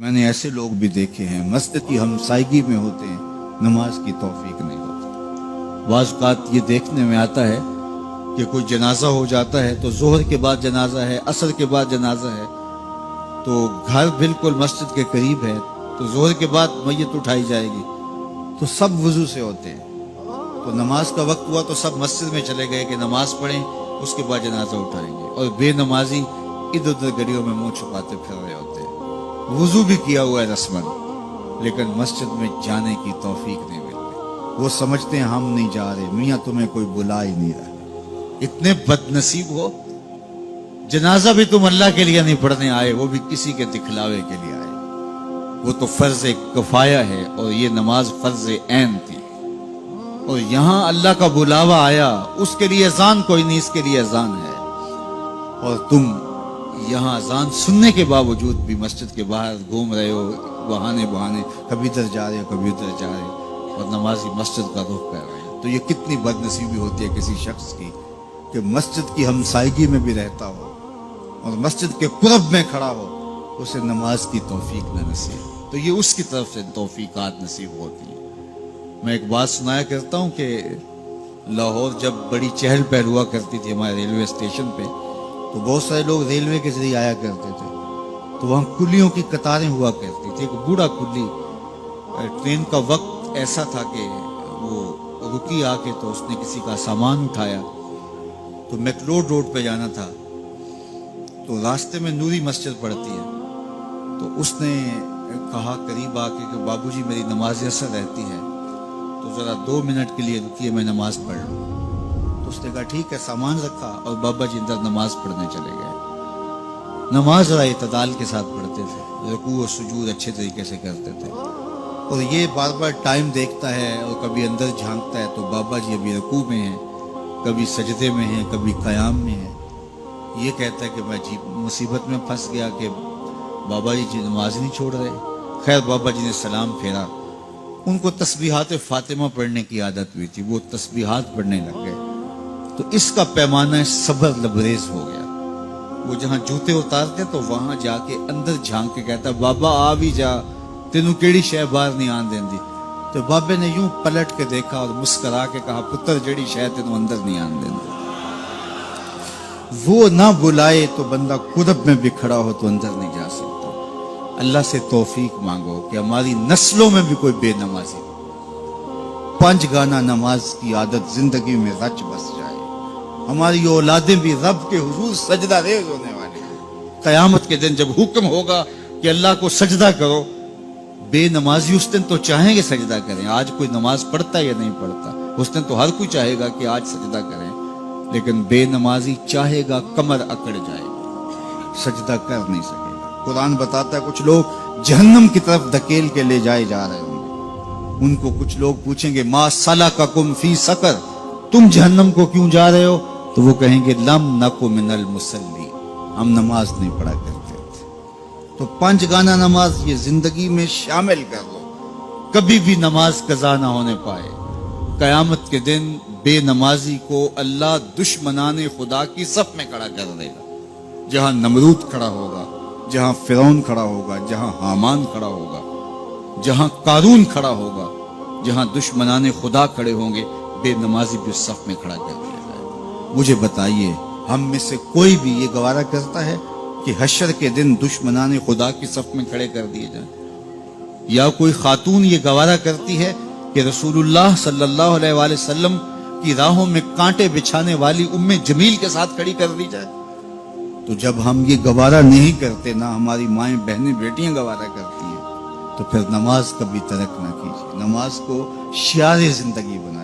میں نے ایسے لوگ بھی دیکھے ہیں مسجد کی ہمسائیگی میں ہوتے ہیں، نماز کی توفیق نہیں ہوتی۔ بعض اوقات یہ دیکھنے میں آتا ہے کہ کوئی جنازہ ہو جاتا ہے تو ظہر کے بعد جنازہ ہے، عصر کے بعد جنازہ ہے، تو گھر بالکل مسجد کے قریب ہے تو ظہر کے بعد میت اٹھائی جائے گی، تو سب وضو سے ہوتے ہیں، تو نماز کا وقت ہوا تو سب مسجد میں چلے گئے کہ نماز پڑھیں، اس کے بعد جنازہ اٹھائیں گے، اور بے نمازی ادھر ادھر گلیوں میں منہ چھپاتے پھر رہے ہوتے ہیں۔ وضو بھی کیا ہوا ہے رسمن، لیکن مسجد میں جانے کی توفیق نہیں ملتی۔ وہ سمجھتے ہیں ہم نہیں جا رہے، میاں تمہیں کوئی بلا ہی نہیں رہا۔ اتنے بد نصیب ہو، جنازہ بھی تم اللہ کے لیے نہیں پڑھنے آئے، وہ بھی کسی کے دکھلاوے کے لیے آئے۔ وہ تو فرض کفایہ ہے اور یہ نماز فرض عین تھی، اور یہاں اللہ کا بلاوا آیا، اس کے لیے اذان کوئی نہیں، اس کے لیے اذان ہے، اور تم یہاں اذان سننے کے باوجود بھی مسجد کے باہر گھوم رہے ہو، بہانے بہانے، کبھی ادھر جا رہے ہو کبھی ادھر جا رہے ہو، اور نمازی مسجد کا رخ کر رہے ہیں۔ تو یہ کتنی بد نصیبی ہوتی ہے کسی شخص کی کہ مسجد کی ہمسائیگی میں بھی رہتا ہو اور مسجد کے قرب میں کھڑا ہو، اسے نماز کی توفیق نہ نصیب۔ تو یہ اس کی طرف سے توفیقات نصیب ہوتی ہیں۔ میں ایک بات سنایا کرتا ہوں کہ لاہور جب بڑی چہل پہل ہوا کرتی تھی ہمارے ریلوے اسٹیشن پہ، تو بہت سارے لوگ ریلوے کے ذریعے آیا کرتے تھے، تو وہاں کلیوں کی قطاریں ہوا کرتی تھی۔ ایک بوڑھا کلی، ٹرین کا وقت ایسا تھا کہ وہ رکی آ کے، تو اس نے کسی کا سامان اٹھایا، تو میکلوڈ روڈ پہ جانا تھا، تو راستے میں نوری مسجد پڑتی ہے، تو اس نے کہا قریب آ کے کہ بابو جی میری نماز اثر رہتی ہے، تو ذرا 2 منٹ کے لیے رکیے، میں نماز پڑھ لوں۔ تو اس نے کہا ٹھیک ہے، سامان رکھا اور بابا جی اندر نماز پڑھنے چلے گئے۔ نماز ذرا اعتدال کے ساتھ پڑھتے تھے، رکوع و سجود اچھے طریقے سے کرتے تھے، اور یہ بار بار ٹائم دیکھتا ہے اور کبھی اندر جھانکتا ہے، تو بابا جی ابھی رکوع میں ہیں، کبھی سجدے میں ہیں، کبھی قیام میں ہیں۔ یہ کہتا ہے کہ میں عجیب مصیبت میں پھنس گیا کہ بابا جی نماز نہیں چھوڑ رہے۔ خیر بابا جی نے سلام پھیرا، ان کو تسبیحات فاطمہ پڑھنے کی عادت ہوئی تھی، وہ تسبیحات پڑھنے لگ گئے، تو اس کا پیمانہ صبر لبریز ہو گیا۔ وہ جہاں جوتے اتارتے تو وہاں جا کے اندر جھانک کے کہتا بابا آ بھی جا، تینوں کیڑی شے باہر نہیں آن دیندی۔ تو بابے نے یوں پلٹ کے دیکھا اور مسکرا کے کہا پتر جڑی شے تینوں اندر نہیں آن دیندی۔ وہ نہ بلائے تو بندہ قرب میں بھی کھڑا ہو تو اندر نہیں جا سکتا۔ اللہ سے توفیق مانگو کہ ہماری نسلوں میں بھی کوئی بے نمازی ہو، 5 گانا نماز کی عادت زندگی میں رچ بس جائے، ہماری اولادیں بھی رب کے حضور سجدہ ریز ہونے والے ہیں۔ قیامت کے دن جب حکم ہوگا کہ اللہ کو سجدہ کرو، بے نمازی اس دن تو چاہیں گے سجدہ کریں، آج کوئی نماز پڑھتا یا نہیں پڑھتا، اس دن تو ہر کوئی چاہے گا کہ آج سجدہ کریں، لیکن بے نمازی چاہے گا کمر اکڑ جائے گا، سجدہ کر نہیں سکے گا۔ قرآن بتاتا ہے کچھ لوگ جہنم کی طرف دھکیل کے لے جائے جا رہے ہوں گے، ان کو کچھ لوگ پوچھیں گے ما سلککم فی سقر، تم جہنم کو کیوں جا رہے ہو؟ تو وہ کہیں گے لم نکو من المصلی، ہم نماز نہیں پڑھا کرتے تھے۔ تو 5 گانا نماز یہ زندگی میں شامل کر لو، کبھی بھی نماز قضا نہ ہونے پائے۔ قیامت کے دن بے نمازی کو اللہ دشمنان خدا کی صف میں کھڑا کر دے گا، جہاں نمرود کھڑا ہوگا، جہاں فرعون کھڑا ہوگا، جہاں حامان کھڑا ہوگا، جہاں قارون کھڑا ہوگا، جہاں دشمنان خدا کھڑے ہوں گے، بے نمازی بھی اس صف میں کھڑا کر دیا جائے گا۔ مجھے بتائیے ہم میں سے کوئی بھی یہ گوارہ کرتا ہے کہ حشر کے دن دشمنان خدا کی صف میں کھڑے کر دیے جائیں؟ یا کوئی خاتون یہ گوارہ کرتی ہے کہ رسول اللہ صلی اللہ علیہ وآلہ وسلم کی راہوں میں کانٹے بچھانے والی جمیل کے ساتھ کھڑی کر دی جائے؟ تو جب ہم یہ گوارہ نہیں کرتے، نہ ہماری مائیں بہنیں بیٹیاں گوارہ کرتی ہیں، تو پھر نماز کبھی ترک نہ کیجیے، نماز کو شعار زندگی بنا